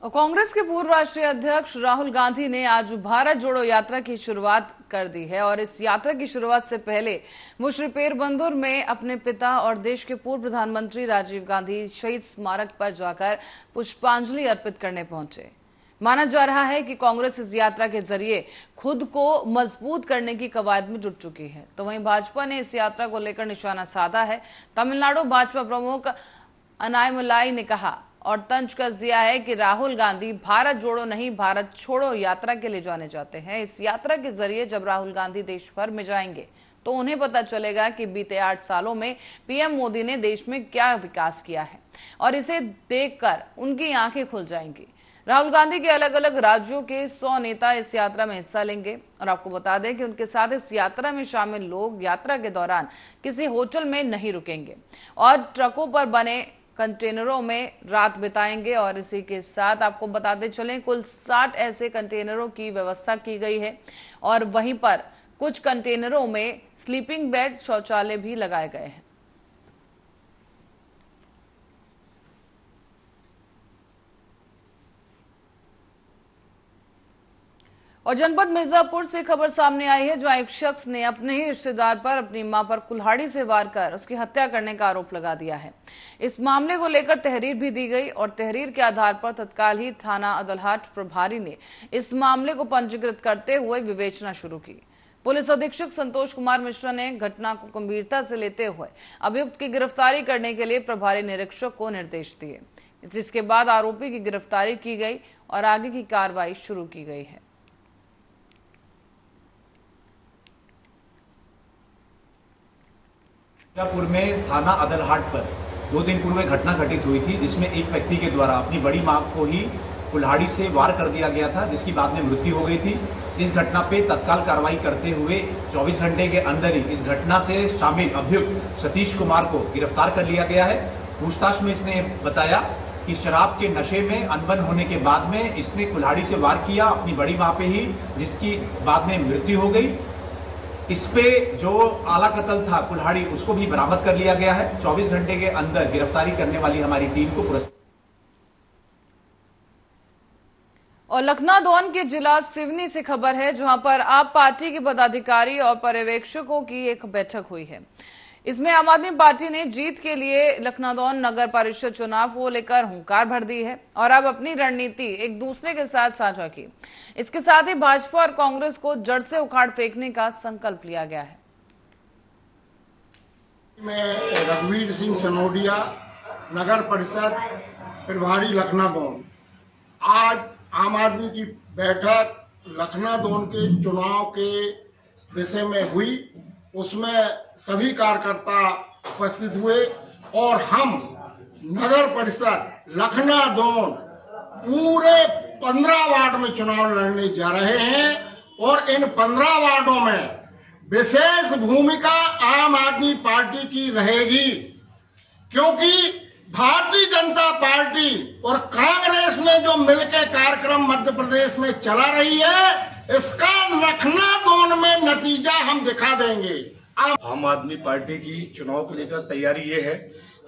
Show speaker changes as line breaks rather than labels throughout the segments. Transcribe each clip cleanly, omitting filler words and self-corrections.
और कांग्रेस के पूर्व राष्ट्रीय अध्यक्ष राहुल गांधी ने आज भारत जोड़ो यात्रा की शुरुआत कर दी है और इस यात्रा की शुरुआत से पहले वो श्री पेरबंदुर में अपने पिता और देश के पूर्व प्रधानमंत्री राजीव गांधी शहीद स्मारक पर जाकर पुष्पांजलि अर्पित करने पहुंचे। माना जा रहा है कि कांग्रेस इस यात्रा के जरिए खुद को मजबूत करने की कवायद में जुट चुकी है, तो वहीं भाजपा ने इस यात्रा को लेकर निशाना साधा है। तमिलनाडु भाजपा प्रमुख अनायमुलाई ने कहा और तंज कस दिया है कि राहुल गांधी भारत जोड़ो नहीं भारत छोड़ो यात्रा के लिए जाने जाते हैं। इस यात्रा के जरिए जब राहुल गांधी देश भर में जाएंगे तो उन्हें पता चलेगा कि बीते 8 सालों में पीएम मोदी ने देश में क्या विकास किया है और इसे देखकर उनकी आंखें खुल जाएंगी। राहुल गांधी के अलग अलग राज्यों के 100 नेता इस यात्रा में हिस्सा लेंगे और आपको बता दें कि उनके साथ इस यात्रा में शामिल लोग यात्रा के दौरान किसी होटल में नहीं रुकेंगे और ट्रकों पर बने कंटेनरों में रात बिताएंगे। और इसी के साथ आपको बताते चलें कुल 60 ऐसे कंटेनरों की व्यवस्था की गई है और वहीं पर कुछ कंटेनरों में स्लीपिंग बेड शौचालय भी लगाए गए हैं। और जनपद मिर्जापुर से खबर सामने आई है जहां एक शख्स ने अपने ही रिश्तेदार पर अपनी मां पर कुल्हाड़ी से वार कर उसकी हत्या करने का आरोप लगा दिया है। इस मामले को लेकर तहरीर भी दी गई और तहरीर के आधार पर तत्काल ही थाना अदलहाट प्रभारी ने इस मामले को पंजीकृत करते हुए विवेचना शुरू की। पुलिस अधीक्षक संतोष कुमार मिश्रा ने घटना को गंभीरता से लेते हुए अभियुक्त की गिरफ्तारी करने के लिए प्रभारी निरीक्षक को निर्देश दिए, जिसके बाद आरोपी की गिरफ्तारी की गई और आगे की कार्रवाई शुरू की गई है।
मिर्जापुर में थाना अदलहाट पर 2 दिन पूर्व घटना घटित हुई थी जिसमें एक व्यक्ति के द्वारा अपनी बड़ी मां को ही कुल्हाड़ी से वार कर दिया गया था, जिसकी बाद में मृत्यु हो गई थी। इस घटना पे तत्काल कार्रवाई करते हुए 24 घंटे के अंदर ही इस घटना से शामिल अभियुक्त सतीश कुमार को गिरफ्तार कर लिया गया है। पूछताछ में इसने बताया कि शराब के नशे में अनबन होने के बाद में इसने कुल्हाड़ी से वार किया अपनी बड़ी मां पे ही, जिसकी बाद में मृत्यु हो गई। इस पे जो आला कत्ल था कुल्हाड़ी उसको भी बरामद कर लिया गया है। 24 घंटे के अंदर गिरफ्तारी करने वाली हमारी टीम को पुरस्कार।
और लखनादौन के जिला सिवनी से खबर है जहां पर आप पार्टी के पदाधिकारी और पर्यवेक्षकों की एक बैठक हुई है। इसमें आम आदमी पार्टी ने जीत के लिए लखनादौन नगर परिषद चुनाव को लेकर हुंकार भर दी है और अब अपनी रणनीति एक दूसरे के साथ साझा की। इसके साथ ही भाजपा और कांग्रेस को जड़ से उखाड़ फेंकने का संकल्प लिया गया है।
मैं रघुवीर सिंह सनोडिया, नगर परिषद प्रभारी लखनादौन। आज आम आदमी की बैठक लखनादौन के चुनाव के विषय में हुई, उसमें सभी कार्यकर्ता उपस्थित हुए और हम नगर परिषद लखनादौन पूरे 15 वार्ड में चुनाव लड़ने जा रहे हैं और इन 15 वार्डों में विशेष भूमिका आम आदमी पार्टी की रहेगी, क्योंकि भारतीय जनता पार्टी और कांग्रेस ने जो मिलकर कार्यक्रम मध्य प्रदेश में चला रही है, इसका लखनादौन में नतीजा हम दिखा देंगे।
आम आदमी पार्टी की चुनाव को लेकर तैयारी ये है,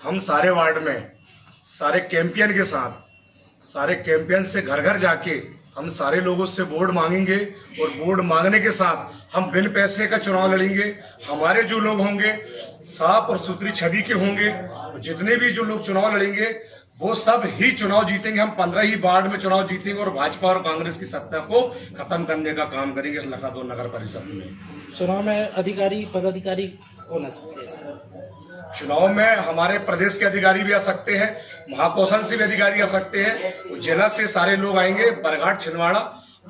हम सारे वार्ड में सारे कैंपियन के साथ, सारे कैंपियन से घर घर जाके हम सारे लोगों से वोट मांगेंगे और वोट मांगने के साथ हम बिन पैसे का चुनाव लड़ेंगे। हमारे जो लोग होंगे साफ और सुथरी छवि के होंगे, जितने भी जो लोग चुनाव लड़ेंगे वो सब ही चुनाव जीतेंगे। हम 15 ही वार्ड में चुनाव जीतेंगे और भाजपा और कांग्रेस की सत्ता को खत्म करने का काम करेंगे लखनादौन नगर परिषद में।
चुनाव में अधिकारी पदाधिकारी कौन आ सकते हैं?
चुनाव में हमारे प्रदेश के अधिकारी भी आ सकते हैं, महाकौशल से भी अधिकारी आ सकते हैं, जिला से सारे लोग आएंगे, बरघाट छिंदवाड़ा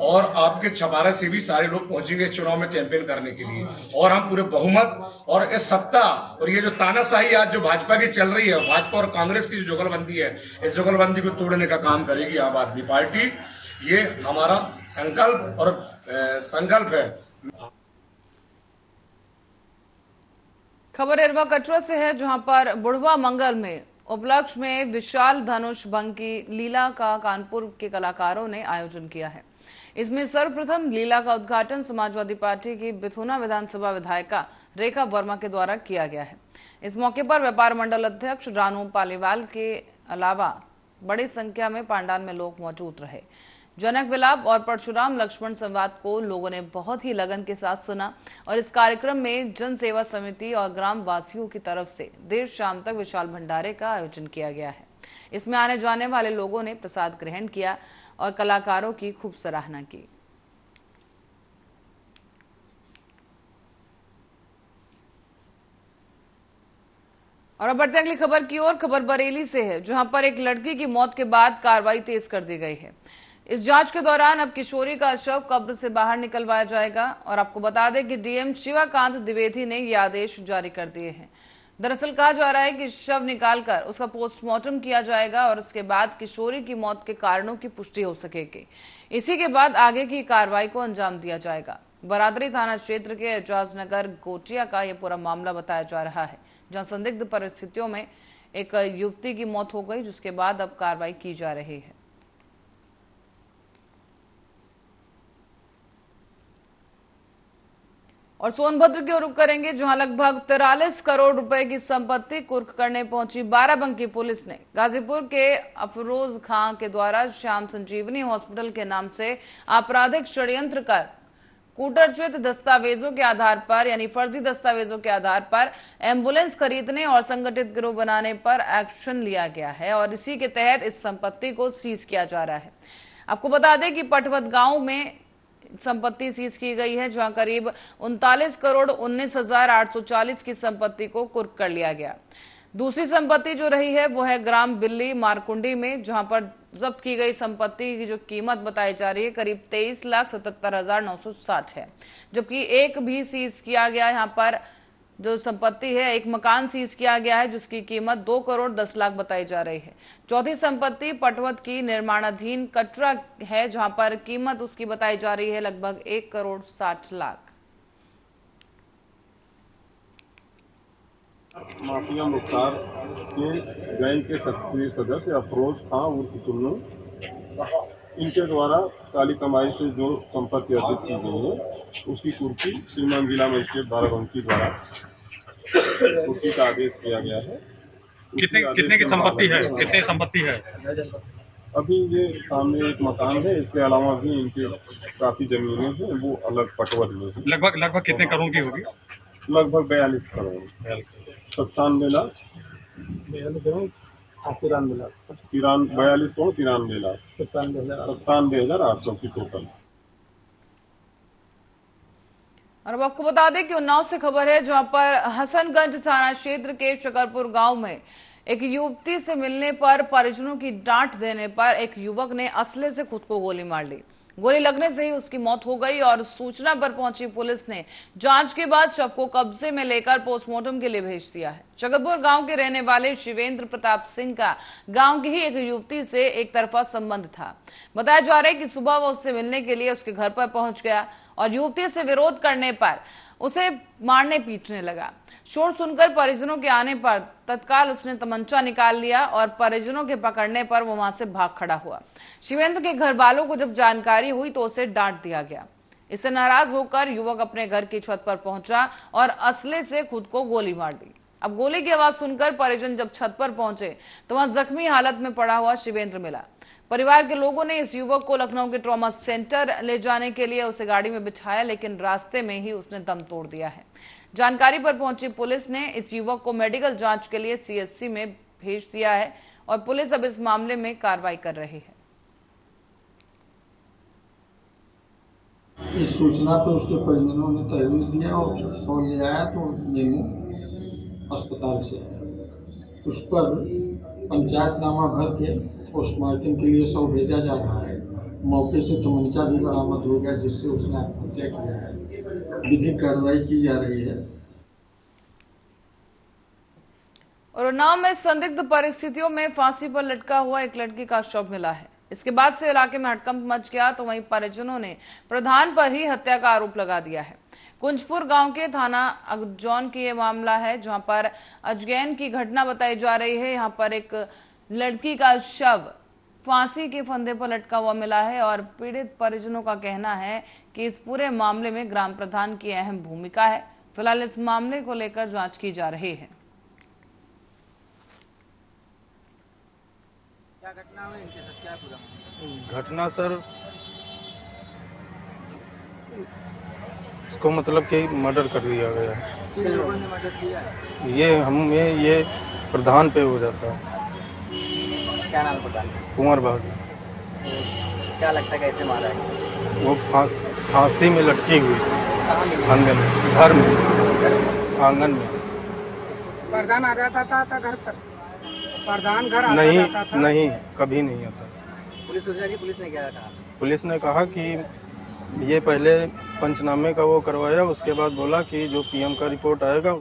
और आपके छपारा से भी सारे लोग पहुंचेंगे चुनाव में कैंपेन करने के लिए। और हम पूरे बहुमत और इस सत्ता और ये जो तानाशाही आज जो भाजपा की चल रही है, भाजपा और कांग्रेस की जो जुगलबंदी है, इस जुगलबंदी को तोड़ने का काम करेगी आम आदमी पार्टी। ये हमारा संकल्प है।
खबर एरवा कटरा से है जहां पर बुढ़वा मंगल में उपलक्ष्य में विशाल धनुष भंग की लीला का कानपुर के कलाकारों ने आयोजन किया है। इसमें सर्वप्रथम लीला का उद्घाटन समाजवादी पार्टी की बिथुना विधानसभा विधायिका रेखा वर्मा के द्वारा किया गया है। इस मौके पर व्यापार मंडल अध्यक्ष रानू पालीवाल के अलावा बड़ी संख्या में पंडाल में लोग मौजूद रहे। जनक विलाप और परशुराम लक्ष्मण संवाद को लोगों ने बहुत ही लगन के साथ सुना और इस कार्यक्रम में जन सेवा समिति और ग्राम वासियों की तरफ से देर शाम तक विशाल भंडारे का आयोजन किया गया है। इसमें आने जाने वाले लोगों ने प्रसाद ग्रहण किया और कलाकारों की खूब सराहना की। और अब बढ़ते अगली खबर की ओर। खबर बरेली से है, जहां पर एक लड़की की मौत के बाद कार्रवाई तेज कर दी गई है। इस जांच के दौरान अब किशोरी का शव कब्र से बाहर निकलवाया जाएगा। और आपको बता दें कि डीएम शिवाकांत द्विवेदी ने ये आदेश जारी कर दिए हैं। दरअसल कहा जा रहा है कि शव निकालकर उसका पोस्टमार्टम किया जाएगा और उसके बाद किशोरी की मौत के कारणों की पुष्टि हो सकेगी। इसी के बाद आगे की कार्रवाई को अंजाम दिया जाएगा। बरादरी थाना क्षेत्र के एजाज नगर गोटिया का यह पूरा मामला बताया जा रहा है, जहां संदिग्ध परिस्थितियों में एक युवती की मौत हो गई, जिसके बाद अब कार्रवाई की जा रही है। और सोनभद्र की ओर रुख करेंगे, जहां लगभग 43 करोड़ रुपए की संपत्ति कुर्क करने पहुंची बाराबंकी पुलिस ने गाजीपुर के अफरोज खां के द्वारा श्याम संजीवनी हॉस्पिटल के नाम से आपराधिक षड्यंत्र कर कूटरचित दस्तावेजों के आधार पर यानी फर्जी दस्तावेजों के आधार पर एम्बुलेंस खरीदने और संगठित गिरोह बनाने पर एक्शन लिया गया है और इसी के तहत इस संपत्ति को सीज किया जा रहा है। आपको बता दें कि पटवत गांव में संपत्ति सीज की गई है, जहां करीब 39 करोड़ 19,840 की संपत्ति को कुर्क कर लिया गया। दूसरी संपत्ति जो रही है वो है ग्राम बिल्ली मारकुंडी में, जहां पर जब्त की गई संपत्ति की जो कीमत बताई जा रही है करीब 23,77,960 है, जबकि एक भी सीज किया गया। यहाँ पर जो संपत्ति है, एक मकान सीज किया गया है जिसकी कीमत 2 करोड़ 10 लाख बताई जा रही है। चौथी संपत्ति पटवत की निर्माणाधीन कटरा है, जहां पर कीमत उसकी बताई जा रही है लगभग 1 करोड़ 60 लाख।
माफिया मुख्तार के गैंग के सक्रिय सदस्य अफरोज खां उर्फ चुन्नू, इनके द्वारा काली कमाई से जो संपत्ति अर्जित की गई है उसकी कुर्की श्रीमान जिला मजिस्ट्रेट बाराबंकी द्वारा कुर्की का आदेश किया गया है।
कितने की संपत्ति है? कितनी संपत्ति है?
अभी ये सामने एक मकान है, इसके अलावा भी इनके काफी जमीनें हैं, वो अलग पटवत में है।
लगभग कितने करोड़ की होगी?
लगभग 42 करोड़ 97 लाख 97,800 की टोटल।
और अब आपको बता दें कि उन्नाव से खबर है, जहां पर हसनगंज थाना क्षेत्र के शकरपुर गांव में एक युवती से मिलने पर परिजनों की डांट देने पर एक युवक ने असले से खुद को गोली मार ली। गोली लगने से ही उसकी मौत हो गई और सूचना पर पहुंची पुलिस ने जांच के बाद शव को कब्जे में लेकर पोस्टमार्टम के लिए भेज दिया है। शकरपुर गांव के रहने वाले शिवेंद्र प्रताप सिंह का गांव की ही एक युवती से एक तरफा संबंध था। बताया जा रहा है कि सुबह वो उससे मिलने के लिए उसके घर पर पहुंच गया और युवती से विरोध करने पर उसे मारने पीटने लगा। शोर सुनकर परिजनों के आने पर तत्काल उसने तमंचा निकाल लिया और परिजनों के पकड़ने पर वो वहां से भाग खड़ा हुआ। शिवेंद्र के घर वालों को जब जानकारी हुई तो उसे डांट दिया गया। इससे नाराज होकर युवक अपने घर की छत पर पहुंचा और असले से खुद को गोली मार दी। अब गोली की आवाज सुनकर परिजन जब छत पर पहुंचे तो वहां जख्मी हालत में पड़ा हुआ शिवेंद्र मिला। परिवार के लोगों ने इस युवक को लखनऊ के ट्रॉमा सेंटर ले जाने के लिए उसे गाड़ी में बिठाया, लेकिन रास्ते में ही उसने दम तोड़ दिया है। जानकारी पर पहुंची पुलिस ने इस युवक को मेडिकल जांच के लिए सीएचसी में भेज दिया है और पुलिस अब इस मामले में कार्रवाई कर रही है।
इस सूचना पर उसके परिजनों ने तहरीर दिया और शव ले आया तो मेमू अस्पताल से आया। उस पर पंचायतनामा भर के पोस्टमार्टम के लिए शव भेजा जा रहा है। मौके से तमंचा भी बरामद हो गया जिससे उसने आत्महत्या किया है। विधिक कार्रवाई की जा रही है।
और उन्नाव में संदिग्ध परिस्थितियों में फांसी पर लटका हुआ एक लड़की का शव मिला है। इसके बाद से इलाके में हड़कंप मच गया तो वहीं परिजनों ने प्रधान पर ही हत्या का आरोप लगा दिया है। कुंजपुर गांव के थाना अगजौन की यह मामला है, जहां पर अजगैन की घटना बताई जा रही है। यहां पर एक लड़की का शव फांसी के फंदे पर लटका हुआ मिला है और पीड़ित परिजनों का कहना है कि इस पूरे मामले में ग्राम प्रधान की अहम भूमिका है। फिलहाल इस मामले को लेकर जांच की जा रही है।
क्या घटना हुई इनके साथ, क्या पूरा
घटना सर इसको मतलब कि मर्डर कर दिया गया है।
किन लोगों ने मदद किया है?
ये प्रधान पे हो जाता है,
क्या नाम पता?
कुंवर बाग।
क्या लगता है कैसे मारा है?
वो फांसी में लटकी हुई
कहाँ मिली?
आंगन में, घर में, आंगन में।
प्रधान आ जाता था घर पर? प्रधान घर आता
नहीं
जाता था?
नहीं, कभी नहीं आता।
पुलिस सूचना दी, पुलिस ने क्या कहा?
पुलिस ने कहा कि ये पहले पंचनामे का वो करवाया, उसके बाद बोला कि जो पीएम का रिपोर्ट आएगा।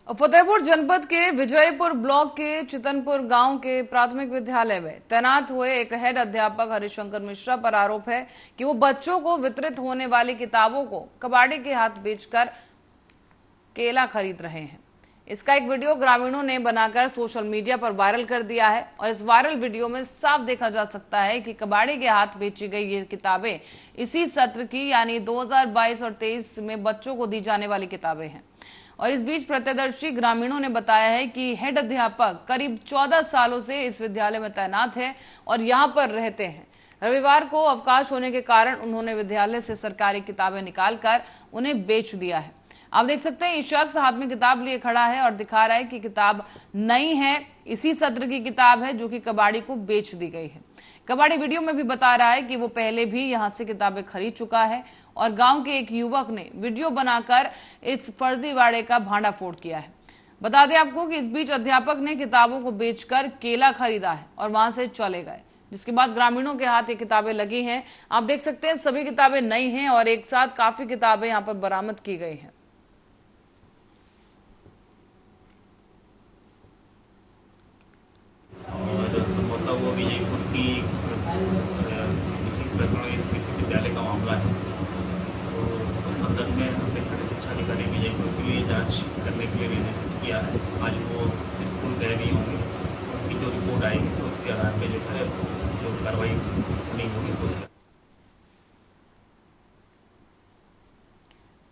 फतेहपुर जनपद के विजयपुर ब्लॉक के चितनपुर गांव के प्राथमिक विद्यालय में तैनात हुए एक हेड अध्यापक हरिशंकर मिश्रा पर आरोप है कि वो बच्चों को वितरित होने वाली किताबों को कबाड़ी के हाथ बेचकर केला खरीद रहे हैं। इसका एक वीडियो ग्रामीणों ने बनाकर सोशल मीडिया पर वायरल कर दिया है और इस वायरल वीडियो में साफ देखा जा सकता है कि कबाड़ी के हाथ बेची गई ये किताबें इसी सत्र की यानी 2022 और 23 में बच्चों को दी जाने वाली किताबें हैं। और इस बीच प्रत्यक्षदर्शी ग्रामीणों ने बताया है कि हेड अध्यापक करीब 14 सालों से इस विद्यालय में तैनात है और यहाँ पर रहते हैं। रविवार को अवकाश होने के कारण उन्होंने विद्यालय से सरकारी किताबें निकालकर उन्हें बेच दिया है। आप देख सकते हैं ये शख्स हाथ में किताब लिए खड़ा है और दिखा रहा है कि किताब नई है, इसी सत्र की किताब है जो कि कबाड़ी को बेच दी गई है। कबाड़ी वीडियो में भी बता रहा है कि वो पहले भी यहां से किताबें खरीद चुका है और गांव के एक युवक ने वीडियो बनाकर इस फर्जीवाड़े का भांडाफोड़ किया है। बता दें आपको कि इस बीच अध्यापक ने किताबों को बेचकर केला खरीदा है और वहां से चले गए, जिसके बाद ग्रामीणों के हाथ ये किताबें लगी हैं। आप देख सकते हैं सभी किताबें नई हैं और एक साथ काफी किताबें यहाँ पर बरामद की गई हैं।
संभवतः वो विजयपुर की किसी विद्यालय का मामला है, तो उस संदर्भ में हमने खंड शिक्षा अधिकारी विजयपुर के लिए जांच करने के लिए निर्देशित किया है। आज वो स्कूल गए नहीं होंगे, उनकी जो रिपोर्ट आएगी तो उसके आधार पर जो है जो कार्रवाई नहीं होगी तो।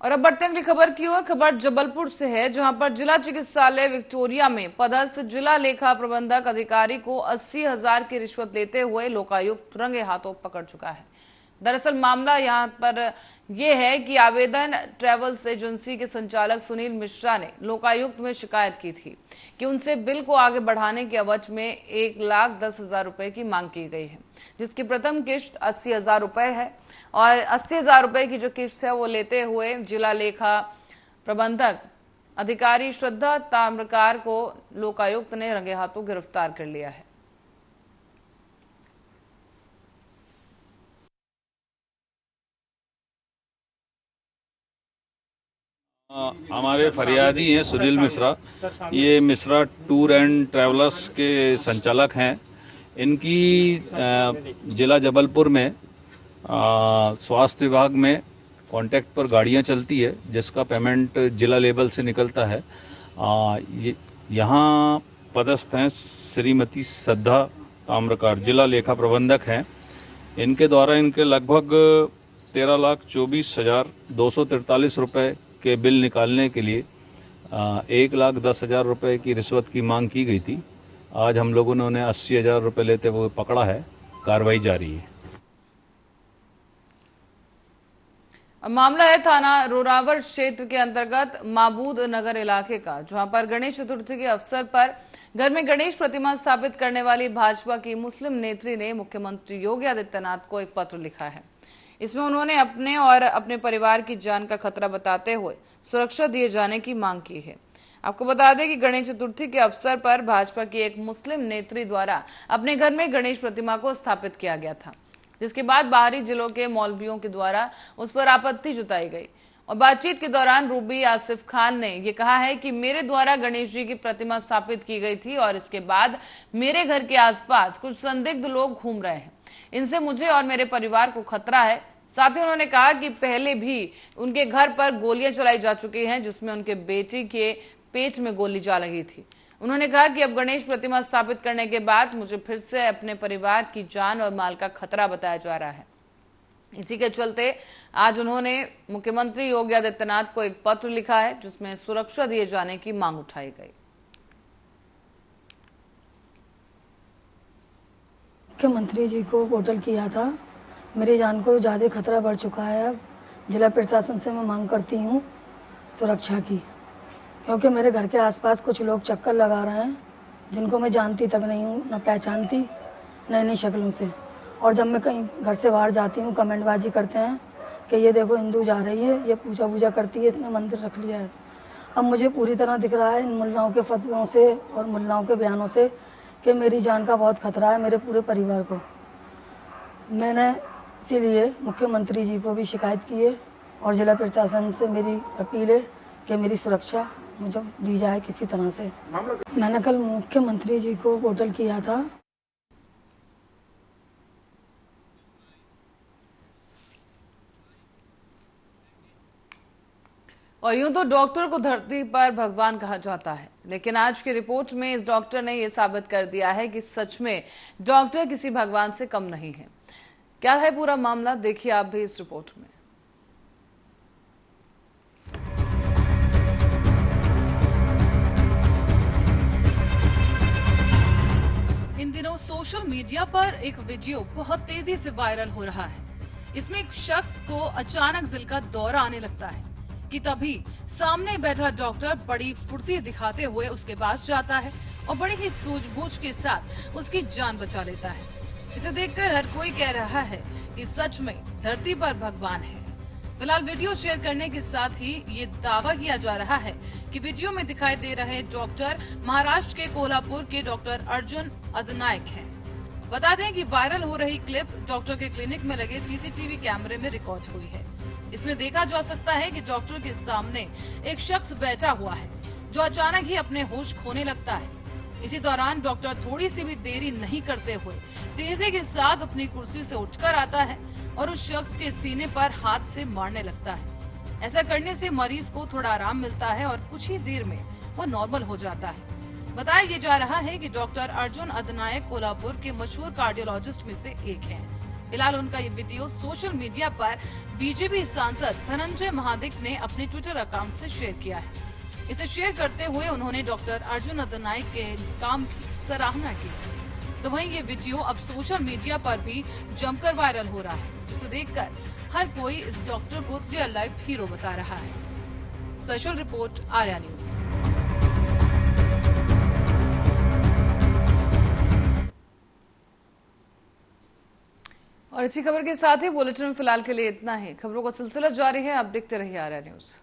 और अब बढ़ते हैं अगली खबर की ओर। खबर जबलपुर से है, जहां पर जिला चिकित्सालय विक्टोरिया में पदस्थ जिला लेखा प्रबंधक अधिकारी को 80,000 की रिश्वत लेते हुए लोकायुक्त रंगे हाथों पकड़ चुका है। दरअसल मामला यहां पर यह है कि आवेदन ट्रेवल्स एजेंसी के संचालक सुनील मिश्रा ने लोकायुक्त में शिकायत की थी कि उनसे बिल को आगे बढ़ाने के एवज में 1,10,000 रुपए की मांग की गई है, जिसकी प्रथम किश्त 80,000 रुपए है और 80,000 रुपए की जो किस्त है वो लेते हुए जिला लेखा प्रबंधक अधिकारी श्रद्धा ताम्रकार को लोकायुक्त ने रंगे हाथों गिरफ्तार कर लिया है।
हमारे फरियादी हैं सुनील मिश्रा, ये मिश्रा टूर एंड ट्रैवलर्स के संचालक हैं। इनकी जिला जबलपुर में स्वास्थ्य विभाग में कॉन्ट्रैक्ट पर गाड़ियां चलती है जिसका पेमेंट जिला लेवल से निकलता है। यहाँ पदस्थ हैं श्रीमती श्रद्धा ताम्रकार, जिला लेखा प्रबंधक हैं। इनके द्वारा इनके लगभग 13,24,243 रुपए के बिल निकालने के लिए 1,10,000 रुपए की रिश्वत की मांग की गई थी। आज हम लोगों ने उन्हें 80,000 रुपए लेते हुए पकड़ा है। कार्रवाई जारी है।
मामला है थाना रोरावर क्षेत्र के अंतर्गत माबूद नगर इलाके का, जहां पर गणेश चतुर्थी के अवसर पर घर में गणेश प्रतिमा स्थापित करने वाली भाजपा की मुस्लिम नेत्री ने मुख्यमंत्री योगी आदित्यनाथ को एक पत्र लिखा है। इसमें उन्होंने अपने और अपने परिवार की जान का खतरा बताते हुए सुरक्षा दिए जाने की मांग की है। आपको बता दें कि गणेश चतुर्थी के अवसर पर भाजपा की एक मुस्लिम नेत्री द्वारा अपने घर में गणेश प्रतिमा को स्थापित किया गया था, जिसके बाद बाहरी जिलों के मौलवियों के द्वारा उस पर आपत्ति जताई गई और बातचीत के दौरान रूबी आसिफ खान ने यह कहा है कि मेरे द्वारा गणेश जी की प्रतिमा स्थापित की गई थी और इसके बाद मेरे घर के आसपास कुछ संदिग्ध लोग घूम रहे हैं, इनसे मुझे और मेरे परिवार को खतरा है। साथ ही उन्होंने कहा कि पहले भी उनके घर पर गोलियां चलाई जा चुकी हैं, जिसमें उनके बेटी के पेट में गोली जा लगी थी। उन्होंने कहा कि अब गणेश प्रतिमा स्थापित करने के बाद मुझे फिर से अपने परिवार की जान और माल का खतरा बताया जा रहा है। इसी के चलते आज उन्होंने मुख्यमंत्री योगी आदित्यनाथ को एक पत्र लिखा है, जिसमें सुरक्षा दिए जाने की मांग उठाई गई।
मुख्यमंत्री जी को पोर्टल किया था। मेरी जान को ज़्यादा खतरा बढ़ चुका है। अब जिला प्रशासन से मैं मांग करती हूँ सुरक्षा की, क्योंकि मेरे घर के आसपास कुछ लोग चक्कर लगा रहे हैं जिनको मैं जानती तक नहीं हूँ, न पहचानती नई नई शक्लों से। और जब मैं कहीं घर से बाहर जाती हूँ कमेंटबाजी करते हैं कि ये देखो हिंदू जा रही है, ये पूजा करती है, इसने मंदिर रख लिया है। अब मुझे पूरी तरह दिख रहा है इन मुल्लाओं के फतवों से और मुल्लाओं के बयानों से कि मेरी जान का बहुत खतरा है मेरे पूरे परिवार को। मैंने इसीलिए मुख्यमंत्री जी को भी शिकायत की है और जिला प्रशासन से मेरी अपील है कि मेरी सुरक्षा मुझे दी जाए किसी तरह से। मैंने कल मुख्यमंत्री जी को पोर्टल किया था।
और यूं तो डॉक्टर को धरती पर भगवान कहा जाता है, लेकिन आज की रिपोर्ट में इस डॉक्टर ने यह साबित कर दिया है कि सच में डॉक्टर किसी भगवान से कम नहीं है। क्या है पूरा मामला, देखिए आप भी इस रिपोर्ट में।
इन दिनों सोशल मीडिया पर एक वीडियो बहुत तेजी से वायरल हो रहा है। इसमें एक शख्स को अचानक दिल का दौरा आने लगता है कि तभी सामने बैठा डॉक्टर बड़ी फुर्ती दिखाते हुए उसके पास जाता है और बड़ी ही सूझबूझ के साथ उसकी जान बचा लेता है। इसे देखकर हर कोई कह रहा है कि सच में धरती पर भगवान है। फिलहाल वीडियो शेयर करने के साथ ही ये दावा किया जा रहा है कि वीडियो में दिखाई दे रहे डॉक्टर महाराष्ट्र के कोल्हापुर के डॉक्टर अर्जुन अदनायक हैं। बता दें कि वायरल हो रही क्लिप डॉक्टर के क्लिनिक में लगे सीसीटीवी कैमरे में रिकॉर्ड हुई है। इसमें देखा जा सकता है कि डॉक्टर के सामने एक शख्स बैठा हुआ है जो अचानक ही अपने होश खोने लगता है। इसी दौरान डॉक्टर थोड़ी सी भी देरी नहीं करते हुए तेजी के साथ अपनी कुर्सी से उठकर आता है और उस शख्स के सीने पर हाथ से मारने लगता है। ऐसा करने से मरीज को थोड़ा आराम मिलता है और कुछ ही देर में वो नॉर्मल हो जाता है। बताया जा रहा है कि डॉक्टर अर्जुन अदनायक कोल्हापुर के मशहूर कार्डियोलॉजिस्ट में से एक हैं। फिलहाल उनका ये वीडियो सोशल मीडिया पर बीजेपी सांसद धनंजय महादिक ने अपने ट्विटर अकाउंट से शेयर किया है। इसे शेयर करते हुए उन्होंने डॉक्टर अर्जुन अदनायक के काम की सराहना की। तो वहीं ये वीडियो अब सोशल मीडिया पर भी जमकर वायरल हो रहा है, जिसे देखकर हर कोई इस डॉक्टर को रियल लाइफ हीरो बता रहा है। Special report Arya news.
और इसी खबर के साथ ही बुलेटिन में फिलहाल के लिए इतना ही। खबरों का सिलसिला जारी है, आप देखते रहिए आर्या न्यूज।